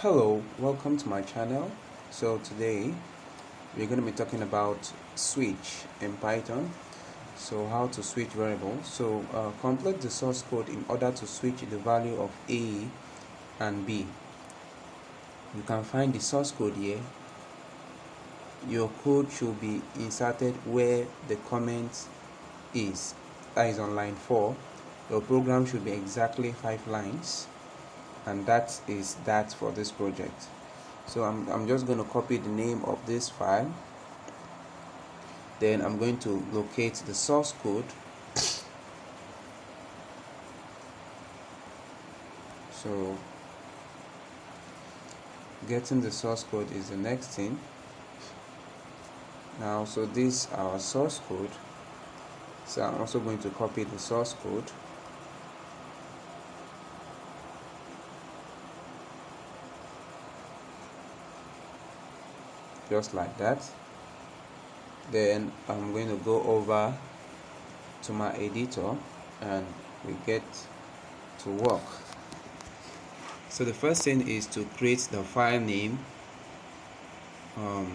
Hello, welcome to my channel. So today we're going to be talking about switch in Python. So how to switch variables. So complete the source code in order to switch the value of A and B. You can find the source code here. Your code should be inserted where the comment is. That is on line 4. Your program should be exactly 5 lines, and that is that for this project. So I'm just going to copy the name of this file. Then I'm going to locate the source code. So getting the source code is the next thing. Now, so this is our source code. So I'm also going to copy the source code. Just like that. Then I'm going to go over to my editor and we get to work. So the first thing is to create the file name. I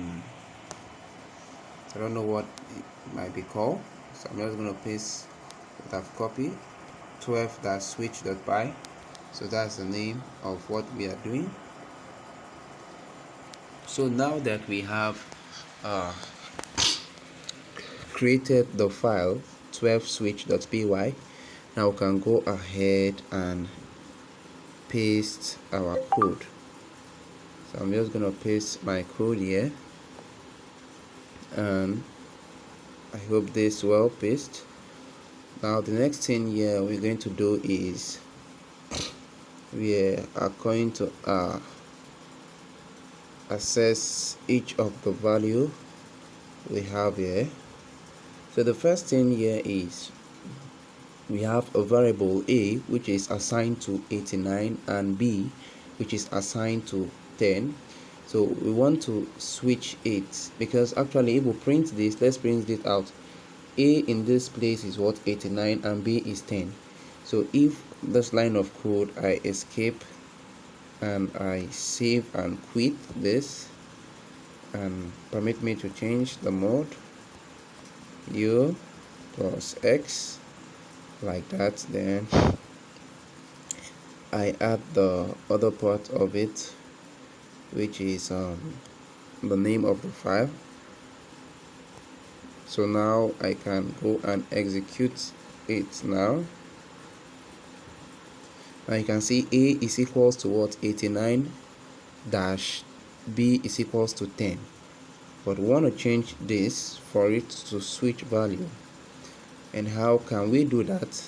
don't know what it might be called, so I'm just going to paste what I've copied, 12-switch.py. So that's the name of what we are doing. So now that we have created the file 12switch.py, now we can go ahead and paste our code. So I'm just going to paste my code here, and I hope this well pasted. Now the next thing here we're going to do is we are going to access each of the value we have here. So the first thing here is we have a variable A which is assigned to 89 and B which is assigned to 10. So we want to switch it, because actually if we print this, let's print it out. A in this place is what? 89, and B is 10. So if this line of code I escape and I save and quit this and permit me to change the mode, U plus X, like that, then I add the other part of it, which is the name of the file. So now I can go and execute it now. Now you can see A is equals to what? 89 dash B is equals to 10. But we want to change this for it to switch value. And how can we do that?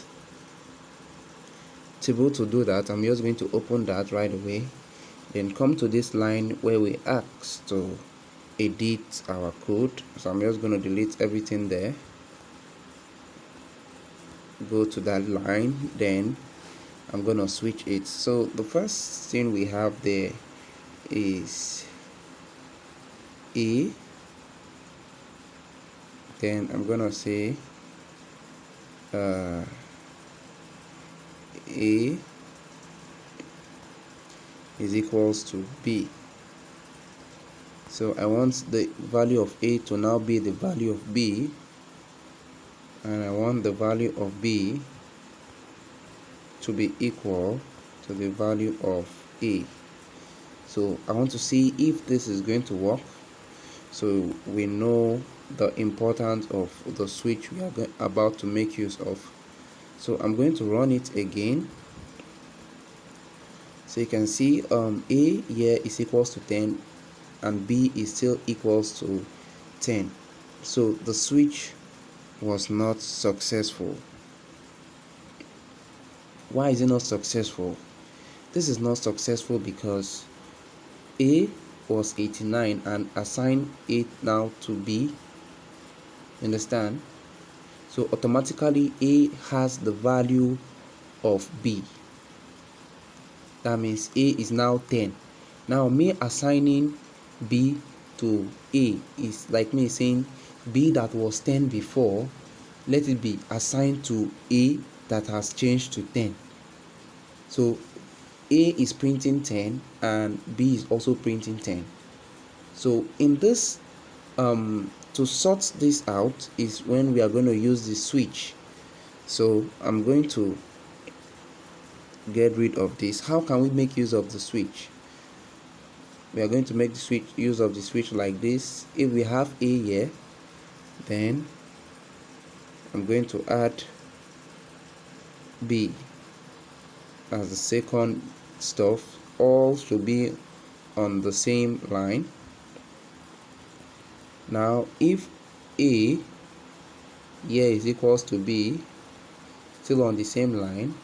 To be able to do that, I'm just going to open that right away, then come to this line where we ask to edit our code. So I'm just going to delete everything there, go to that line, then I'm going to switch it. So the first thing we have there is A. Then I'm going to say A is equals to B. So I want the value of A to now be the value of B, and I want the value of B to be equal to the value of A. So I want to see if this is going to work, so we know the importance of the switch we are about to make use of. So I'm going to run it again. So you can see A here is equals to 10 and B is still equals to 10. So the switch was not successful. Why is it not successful? This is not successful because A was 89 and assigned it now to B. Understand? So automatically A has the value of B. That means A is now 10. Now me assigning B to A is like me saying B that was 10 before, let it be assigned to A that has changed to 10. So A is printing 10 and B is also printing 10. So in this, to sort this out is when we are going to use the switch. So I'm going to get rid of this. How can we make use of the switch? We are going to make the use of the switch like this. If we have A here, then I'm going to add B as the second stuff. All should be on the same line. Now if A here is equals to B, still on the same line,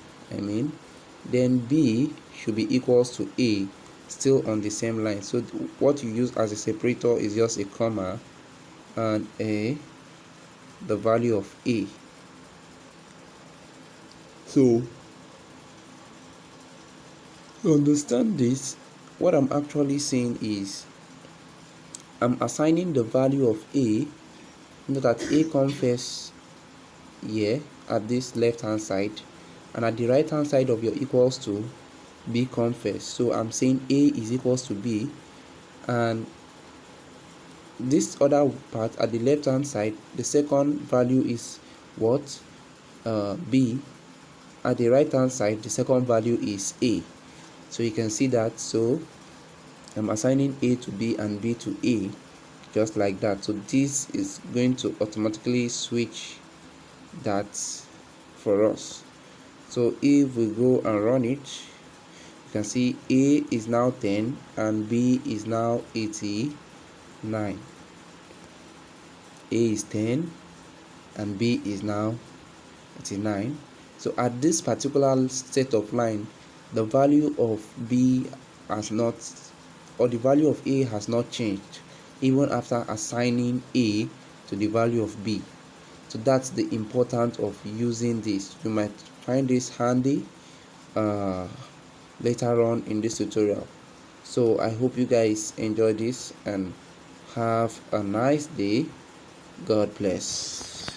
then B should be equals to A, still on the same line. So what you use as a separator is just a comma and the value of A. So to understand this, what I'm actually saying is I'm assigning the value of A. Note that A comes first here at this left hand side, and at the right hand side of your equals to, B comes first. So I'm saying A is equals to B, and this other part at the left hand side, the second value is what? B. At the right hand side, the second value is A. So you can see that. So I'm assigning A to B and B to A, just like that. So this is going to automatically switch that for us. So if we go and run it, you can see A is now 10 and B is now 89. A is 10 and B is now 89. So at this particular set of line, the value of B has not, or the value of A has not changed even after assigning A to the value of B. So that's the importance of using this. You might find this handy later on in this tutorial. So I hope you guys enjoy this and have a nice day. God bless.